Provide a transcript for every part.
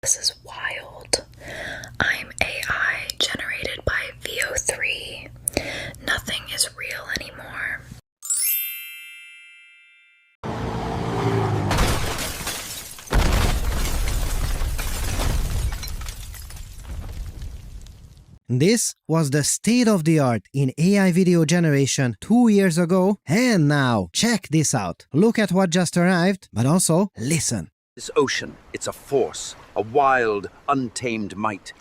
This is wild. I'm AI generated by VEO3. Nothing is real anymore. This was the state of the art in AI video generation 2 years ago, and now check this out. Look at what just arrived, but also listen. This ocean, it's a force, a wild, untamed might.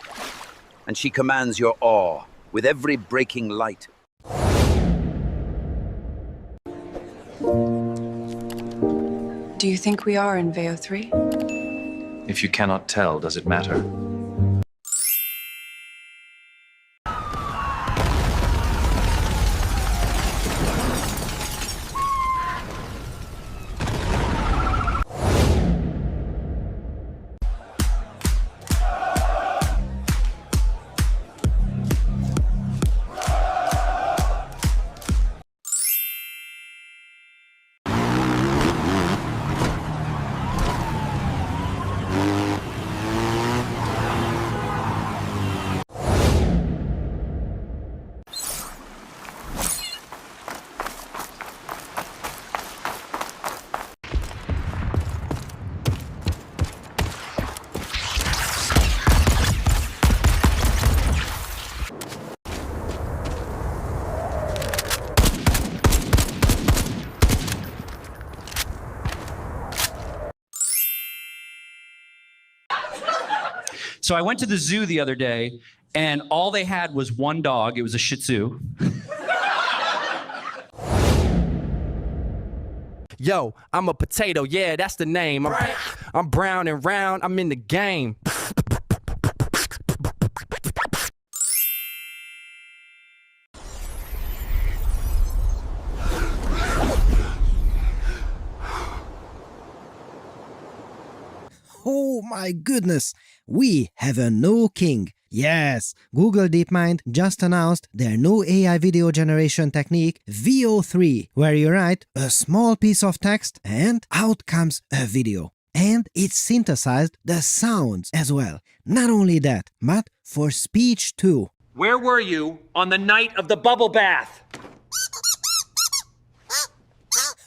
And she commands your awe with every breaking light. Do you think we are in VEO3? If you cannot tell, does it matter? So I went to the zoo the other day, and all they had was one dog. It was a Shih Tzu. Yo, I'm a potato, yeah, that's the name. I'm brown and round, I'm in the game. Oh my goodness, we have a new king. Yes, Google DeepMind just announced their new AI video generation technique VEO3, where you write a small piece of text and out comes a video. And it synthesized the sounds as well. Not only that, but for speech too. Where were you on the night of the bubble bath?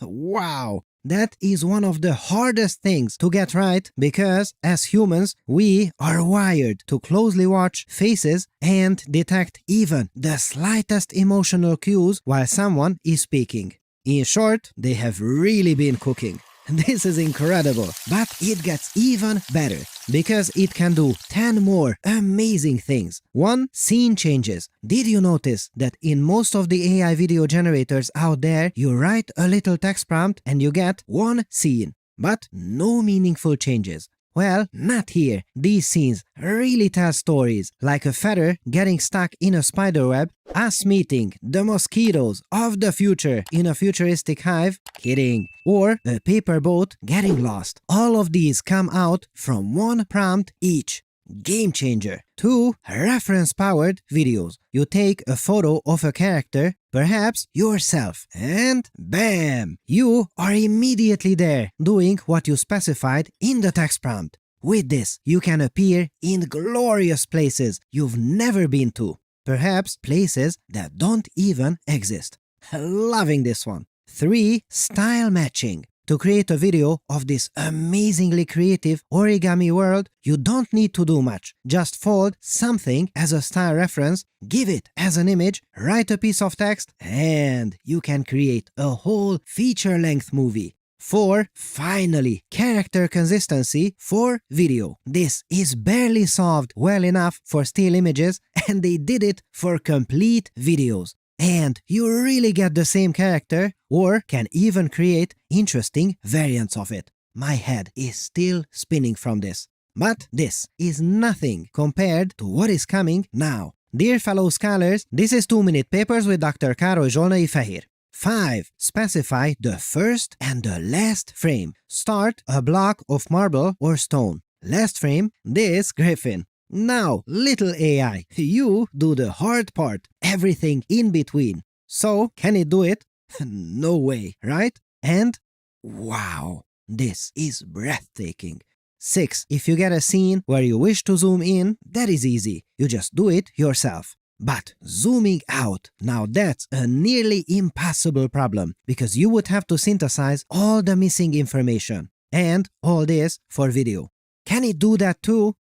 Wow, that is one of the hardest things to get right because, as humans, we are wired to closely watch faces and detect even the slightest emotional cues while someone is speaking. In short, they have really been cooking. This is incredible, but it gets even better because it can do 10 more amazing things. 1. Scene changes. Did you notice that in most of the AI video generators out there, you write a little text prompt and you get one scene, but no meaningful changes? Well, not here. These scenes really tell stories, like a feather getting stuck in a spiderweb, us meeting the mosquitoes of the future in a futuristic hive, kidding, or a paper boat getting lost. All of these come out from one prompt each. Game changer. 2. Reference-powered videos. You take a photo of a character, perhaps yourself, and bam! You are immediately there, doing what you specified in the text prompt. With this, you can appear in glorious places you've never been to. Perhaps places that don't even exist. Loving this one. 3. Style matching. To create a video of this amazingly creative origami world, you don't need to do much. Just fold something as a style reference, give it as an image, write a piece of text, and you can create a whole feature-length movie. 4. Finally, character consistency for video. This is barely solved well enough for still images, and they did it for complete videos. And you really get the same character, or can even create interesting variants of it. My head is still spinning from this. But this is nothing compared to what is coming now. Dear fellow scholars, this is 2-minute papers with Dr. Károly Zsolnai Fehér. 5. Specify the first and the last frame. Start a block of marble or stone. Last frame, this griffin. Now, little AI, you do the hard part, everything in between. So, can it do it? No way, right? And wow, this is breathtaking. 6. If you get a scene where you wish to zoom in, that is easy. You just do it yourself. But zooming out, now that's a nearly impossible problem because you would have to synthesize all the missing information. And all this for video. Can it do that too?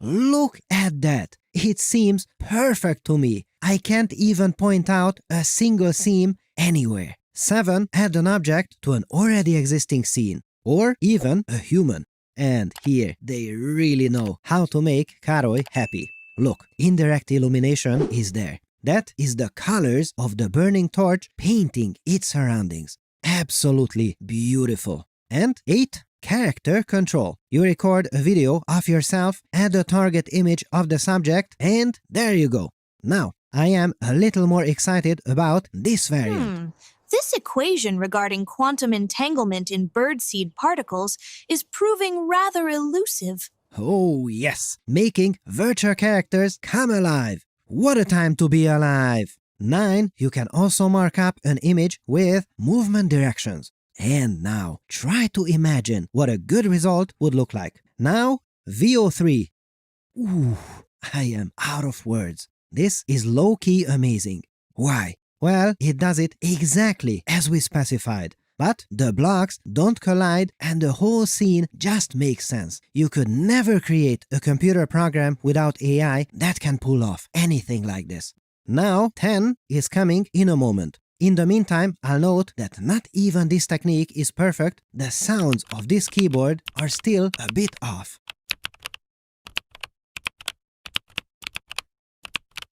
Look at that! It seems perfect to me. I can't even point out a single seam anywhere. 7. Add an object to an already existing scene, or even a human. And here, they really know how to make Karoly happy. Look, indirect illumination is there. That is the colors of the burning torch painting its surroundings. Absolutely beautiful. And 8. Character control. You record a video of yourself, add a target image of the subject, and there you go. Now, I am a little more excited about this variant. This equation regarding quantum entanglement in birdseed particles is proving rather elusive. Oh yes, making virtual characters come alive. What a time to be alive! 9. You can also mark up an image with movement directions. And now, try to imagine what a good result would look like. Now, VEO3. Ooh, I am out of words. This is low-key amazing. Why? Well, it does it exactly as we specified. But the blocks don't collide and the whole scene just makes sense. You could never create a computer program without AI that can pull off anything like this. Now, 10 is coming in a moment. In the meantime, I'll note that not even this technique is perfect. The sounds of this keyboard are still a bit off.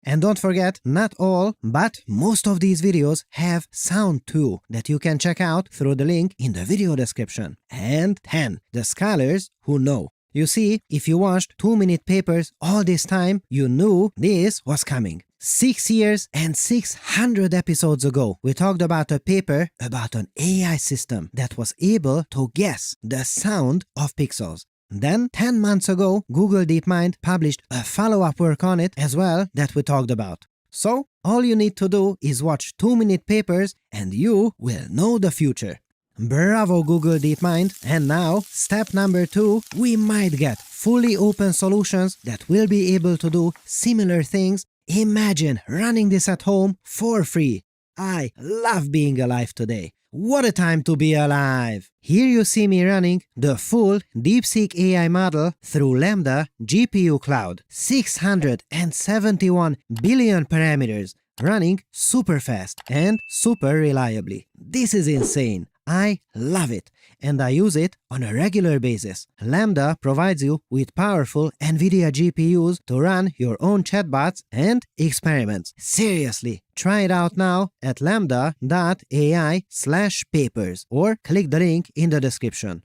And don't forget, not all, but most of these videos have sound too, that you can check out through the link in the video description. And 10. The scholars who know. You see, if you watched 2-minute papers all this time, you knew this was coming. 6 years and 600 episodes ago, we talked about a paper about an AI system that was able to guess the sound of pixels. Then, 10 months ago, Google DeepMind published a follow-up work on it as well that we talked about. So, all you need to do is watch 2-minute papers and you will know the future. Bravo Google DeepMind, and now, step number 2, we might get fully open solutions that will be able to do similar things. Imagine running this at home for free. I love being alive today. What a time to be alive! Here you see me running the full DeepSeek AI model through Lambda GPU Cloud. 671 billion parameters, running super fast and super reliably. This is insane. I love it, and I use it on a regular basis. Lambda provides you with powerful NVIDIA GPUs to run your own chatbots and experiments. Seriously, try it out now at lambda.ai/papers or click the link in the description.